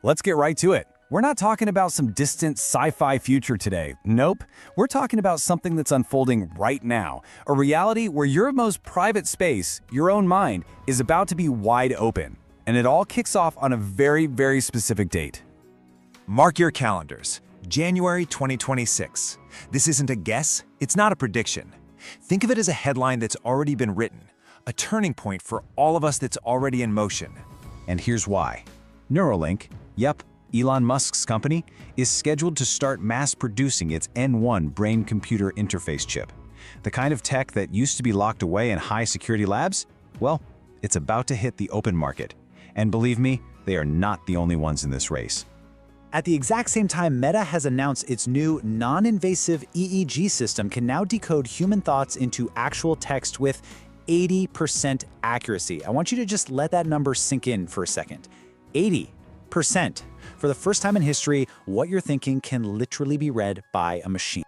Let's get right to it. We're not talking about some distant sci-fi future today. Nope. We're talking about something that's unfolding right now. A reality where your most private space, your own mind, is about to be wide open. And it all kicks off on a very, very specific date. Mark your calendars. January 2026. This isn't a guess, it's not a prediction. Think of it as a headline that's already been written, a turning point for all of us that's already in motion. And here's why. Neuralink, yep, Elon Musk's company, is scheduled to start mass producing its N1 brain-computer interface chip. The kind of tech that used to be locked away in high-security labs? Well, it's about to hit the open market. And believe me, they are not the only ones in this race. At the exact same time, Meta has announced its new non-invasive EEG system can now decode human thoughts into actual text with 80% accuracy. I want you to just let that number sink in for a second. 80%. For the first time in history, what you're thinking can literally be read by a machine.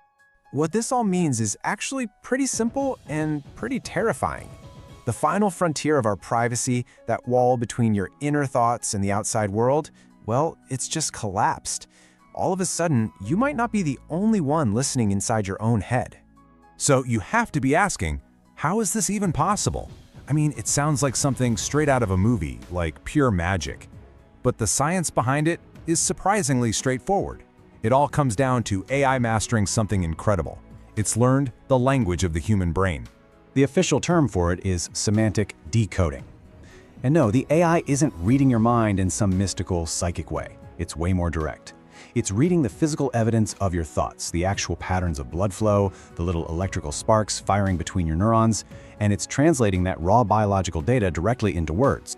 What this all means is actually pretty simple and pretty terrifying. The final frontier of our privacy, that wall between your inner thoughts and the outside world, well, it's just collapsed. All of a sudden, you might not be the only one listening inside your own head. So you have to be asking, how is this even possible? I mean, it sounds like something straight out of a movie, like pure magic. But the science behind it is surprisingly straightforward. It all comes down to AI mastering something incredible. It's learned the language of the human brain. The official term for it is semantic decoding. And no, the AI isn't reading your mind in some mystical, psychic way. It's way more direct. It's reading the physical evidence of your thoughts, the actual patterns of blood flow, the little electrical sparks firing between your neurons, and it's translating that raw biological data directly into words.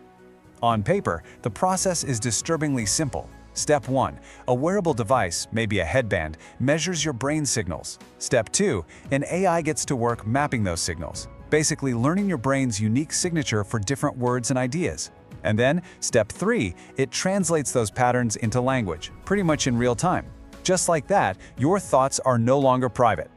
On paper, the process is disturbingly simple. Step 1. A wearable device, maybe a headband, measures your brain signals. Step 2. An AI gets to work mapping those signals, basically learning your brain's unique signature for different words and ideas. And then, Step 3, it translates those patterns into language, pretty much in real time. Just like that, your thoughts are no longer private.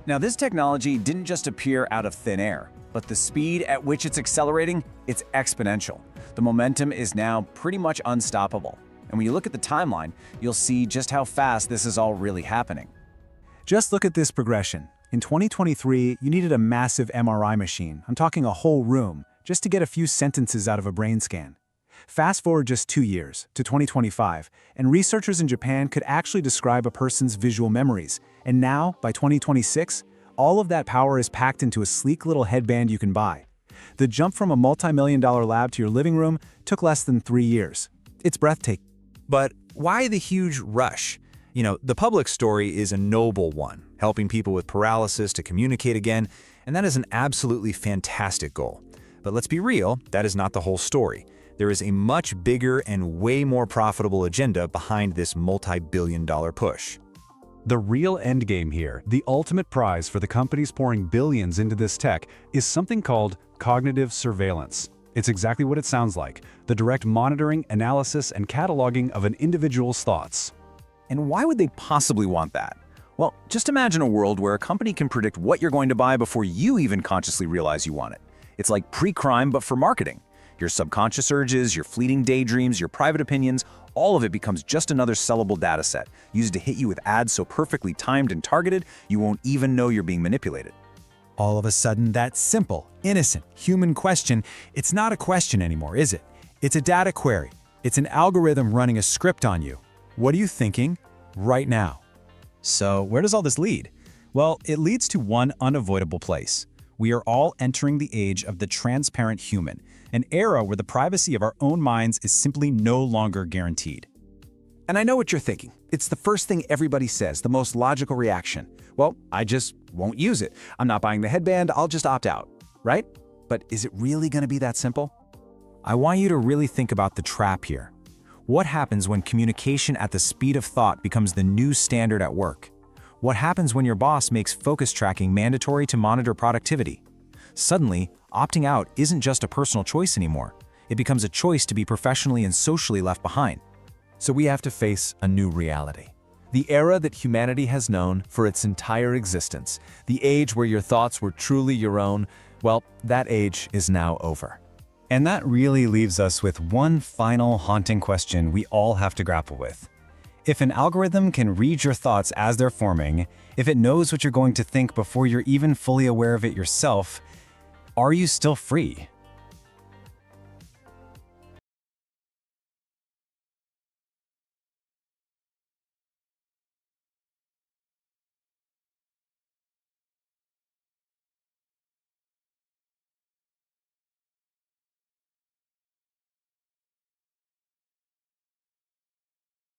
Now, this technology didn't just appear out of thin air, but the speed at which it's accelerating, it's exponential. The momentum is now pretty much unstoppable. And when you look at the timeline, you'll see just how fast this is all really happening. Just look at this progression. In 2023, you needed a massive MRI machine, I'm talking a whole room, just to get a few sentences out of a brain scan. Fast forward just 2 years, to 2025, and researchers in Japan could actually describe a person's visual memories. And now, by 2026, all of that power is packed into a sleek little headband you can buy. The jump from a multi-million-dollar lab to your living room took less than 3 years. It's breathtaking. But why the huge rush? The public story is a noble one, helping people with paralysis to communicate again, and that is an absolutely fantastic goal. But let's be real, that is not the whole story. There is a much bigger and way more profitable agenda behind this multi-billion-dollar push. The real endgame here, the ultimate prize for the companies pouring billions into this tech, is something called cognitive surveillance. It's exactly what it sounds like, the direct monitoring, analysis, and cataloging of an individual's thoughts. And why would they possibly want that? Well, just imagine a world where a company can predict what you're going to buy before you even consciously realize you want it. It's like pre-crime, but for marketing. Your subconscious urges, your fleeting daydreams, your private opinions, all of it becomes just another sellable data set, used to hit you with ads so perfectly timed and targeted, you won't even know you're being manipulated. All of a sudden, that simple, innocent, human question, it's not a question anymore, is it? It's a data query. It's an algorithm running a script on you. What are you thinking right now? So where does all this lead? Well, it leads to one unavoidable place. We are all entering the age of the transparent human, an era where the privacy of our own minds is simply no longer guaranteed. And I know what you're thinking. It's the first thing everybody says, the most logical reaction. Well, I just won't use it. I'm not buying the headband, I'll just opt out, right? But is it really going to be that simple? I want you to really think about the trap here. What happens when communication at the speed of thought becomes the new standard at work? What happens when your boss makes focus tracking mandatory to monitor productivity? Suddenly, opting out isn't just a personal choice anymore. It becomes a choice to be professionally and socially left behind. So we have to face a new reality. The era that humanity has known for its entire existence, the age where your thoughts were truly your own, well, that age is now over. And that really leaves us with one final haunting question we all have to grapple with. If an algorithm can read your thoughts as they're forming, if it knows what you're going to think before you're even fully aware of it yourself, are you still free?